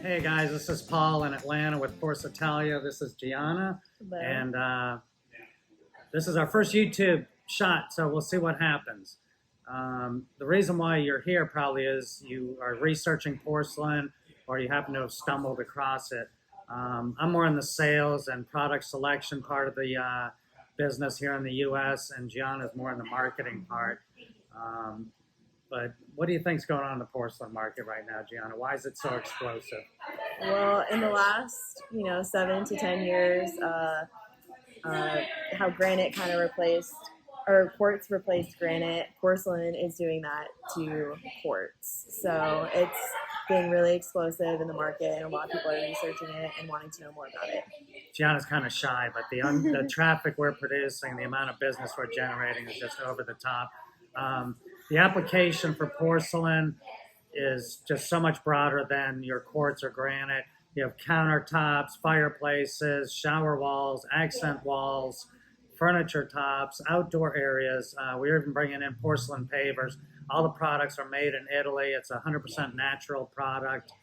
Hey guys, this is Paul in Atlanta with Porcetalia. This is Gianna, Hello. and this is our first YouTube shot, so we'll see what happens. The reason why you're here probably is you are researching porcelain or you happen to have stumbled across it. I'm more in the sales and product selection part of the business here in the U.S., and Gianna's more in the marketing part. But what do you think's going on in the porcelain market right now, Gianna? Why is it so explosive? Well, in the last, 7 to 10 years, how granite kind of replaced, or quartz replaced granite, porcelain is doing that to quartz. So it's being really explosive in the market, and a lot of people are researching it and wanting to know more about it. Gianna's kind of shy, but the traffic we're producing, the amount of business we're generating is just over the top. The application for porcelain is just so much broader than your quartz or granite. You have countertops, fireplaces, shower walls, accent walls, furniture tops, outdoor areas. We're even bringing in porcelain pavers. All the products are made in Italy. It's a 100% natural product,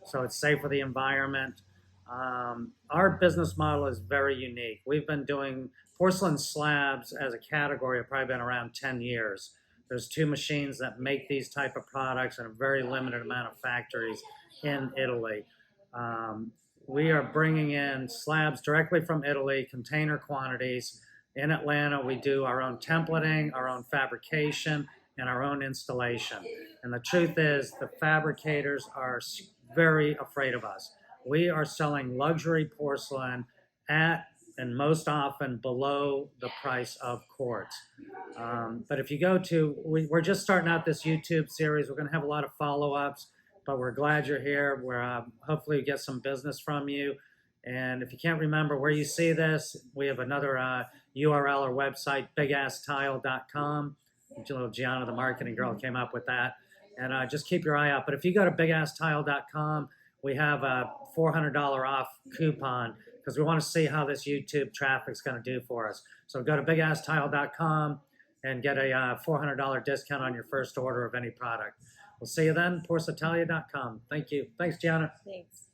so it's safe for the environment. Our business model is very unique. We've been doing porcelain slabs as a category have probably been around 10 years. There's 2 machines that make these type of products and a very limited amount of factories in Italy. We are bringing in slabs directly from Italy, container quantities. In Atlanta, we do our own templating, our own fabrication, and our own installation. And the truth is, the fabricators are very afraid of us. We are selling luxury porcelain at and most often below the price of quartz. But if you go to, we're just starting out this YouTube series. We're going to have a lot of follow-ups, but we're glad you're here. We're hopefully get some business from you. And if you can't remember where you see this, we have another URL or website, bigasstile.com. Gianna, the marketing girl, came up with that. And just keep your eye out. But if you go to bigasstile.com, we have a $400 off coupon because we want to see how this YouTube traffic's going to do for us. So go to bigasstile.com and get a $400 discount on your first order of any product. We'll see you then, porcetalia.com. Thank you. Thanks, Gianna. Thanks.